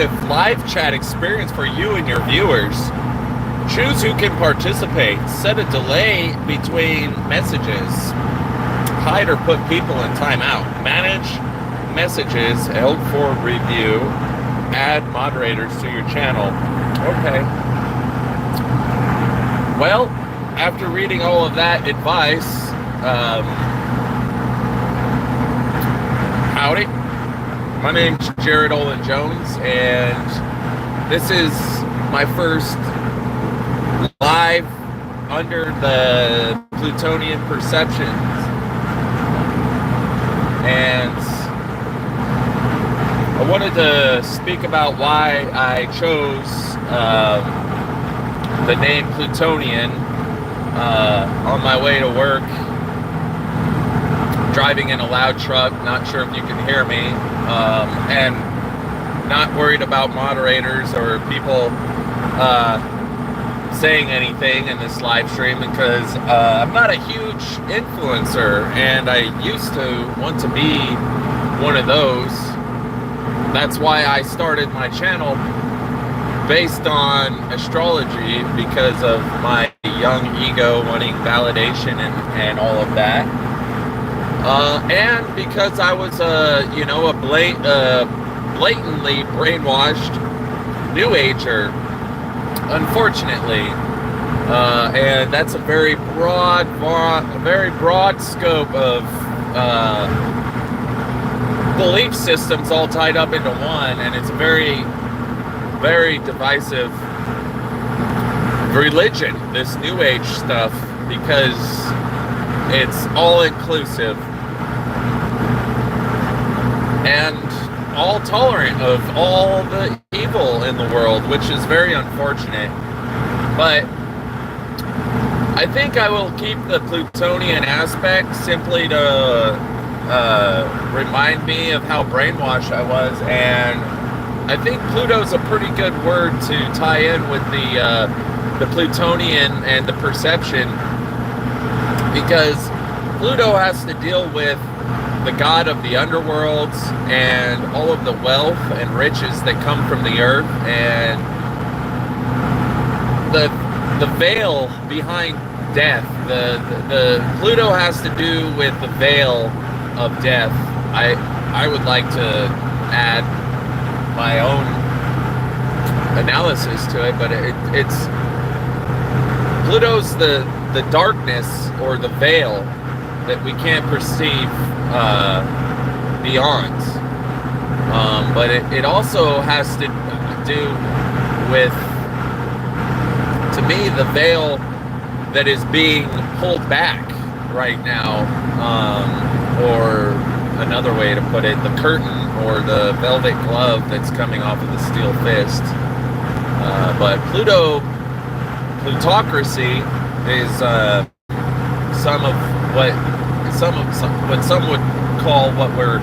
live chat experience for you and your viewers. Choose who can participate. Set a delay between messages. Hide or put people in timeout. Manage messages held for review. Add moderators to your channel. Okay. Well, after reading all of that advice, howdy. My name's Jared Olin Jones, and this is my first live under the Plutonian Perceptions. And I wanted to speak about why I chose the name Plutonian on my way to work, driving in a loud truck, not sure if you can hear me, and not worried about moderators or people saying anything in this live stream, because I'm not a huge influencer, and I used to want to be one of those. That's why I started my channel based on astrology, because of my young ego wanting validation and all of that. And because I was a blatantly brainwashed New Ager, unfortunately, and that's a very broad scope of belief systems all tied up into one, and it's a very, very divisive religion, this New Age stuff, because it's all inclusive and all tolerant of all the evil in the world, which is very unfortunate. But I think I will keep the Plutonian aspect simply to remind me of how brainwashed I was, and I think Pluto's a pretty good word to tie in with the Plutonian and the perception, because Pluto has to deal with the god of the underworlds and all of the wealth and riches that come from the earth, and the veil behind death. The Pluto has to do with the veil of death. I would like to add my own analysis to it, but it's Pluto's the darkness or the veil that we can't perceive beyond. But it also has to do with, to me, the veil that is being pulled back right now, or another way to put it, the curtain or the velvet glove that's coming off of the steel fist. But plutocracy is some would call what we're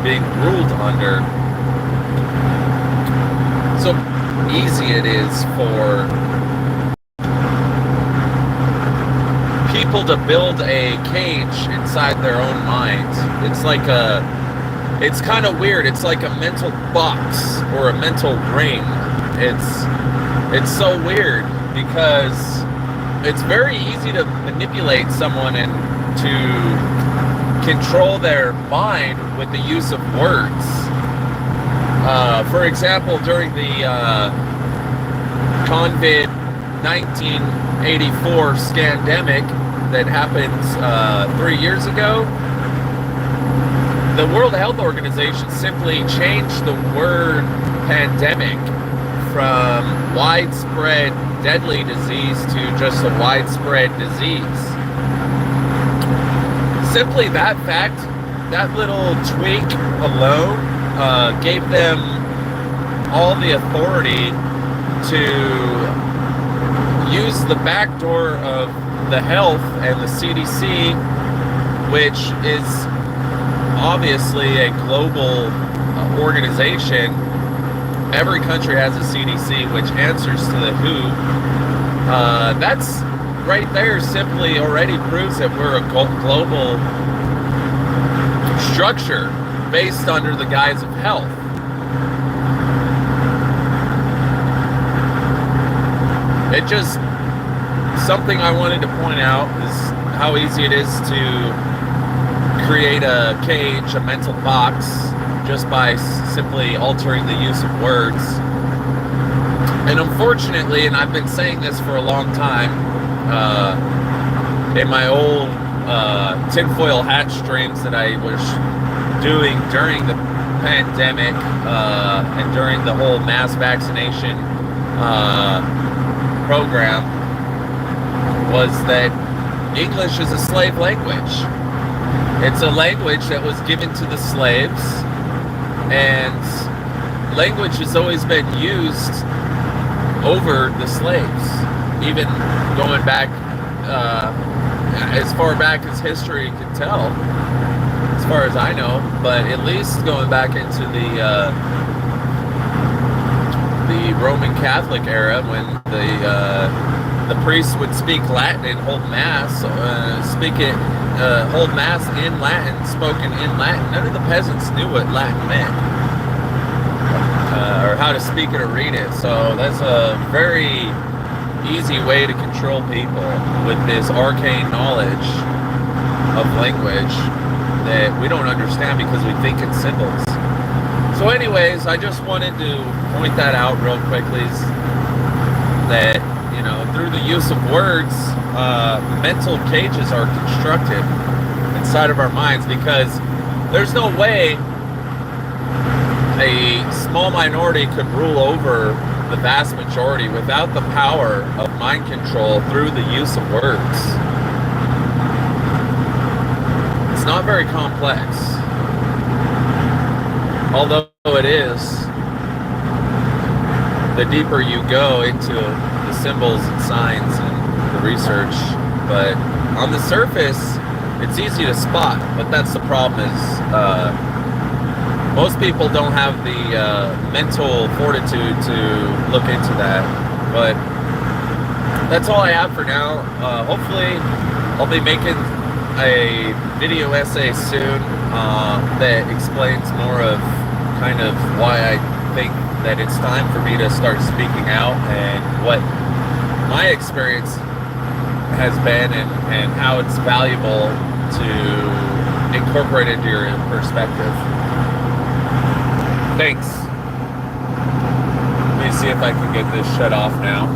being ruled under. So easy it is for people to build a cage inside their own minds. It's kind of weird. It's like a mental box or a mental ring. It's so weird, because it's very easy to manipulate someone and to control their mind with the use of words. For example, during the COVID 1984 scandemic that happened 3 years ago, the World Health Organization simply changed the word pandemic from widespread deadly disease to just a widespread disease. Simply that fact, that little tweak alone, gave them all the authority to use the back door of the health and the CDC, which is obviously a global organization. Every country has a CDC, which answers to the WHO. That's right there simply already proves that we're a global structure based under the guise of health. it just, something I wanted to point out is how easy it is to create a cage, a mental box, just by simply altering the use of words. And unfortunately, and I've been saying this for a long time, in my old tinfoil hat streams that I was doing during the pandemic and during the whole mass vaccination program, was that English is a slave language. It's a language that was given to the slaves, and language has always been used over the slaves, even going back as far back as history can tell, as far as I know, but at least going back into the Roman Catholic era, when the priests would speak Latin and hold mass, hold mass in Latin, spoken in Latin. None of the peasants knew what Latin meant, or how to speak it or read it. So that's a very easy way to control people, with this arcane knowledge of language that we don't understand because we think in symbols. So anyways, I just wanted to point that out real quickly, that, you know, through the use of words, mental cages are constructed inside of our minds, because there's no way a small minority could rule over the vast majority without the power of mind control through the use of words. It's not very complex, although it is. The deeper you go into the symbols and signs and the research, but on the surface, it's easy to spot. But that's the problem, is most people don't have the mental fortitude to look into that. But that's all I have for now. Hopefully I'll be making a video essay soon that explains more of kind of why I think that it's time for me to start speaking out, and what my experience has been, and how it's valuable to incorporate into your perspective. Thanks. Let me see if I can get this shut off now.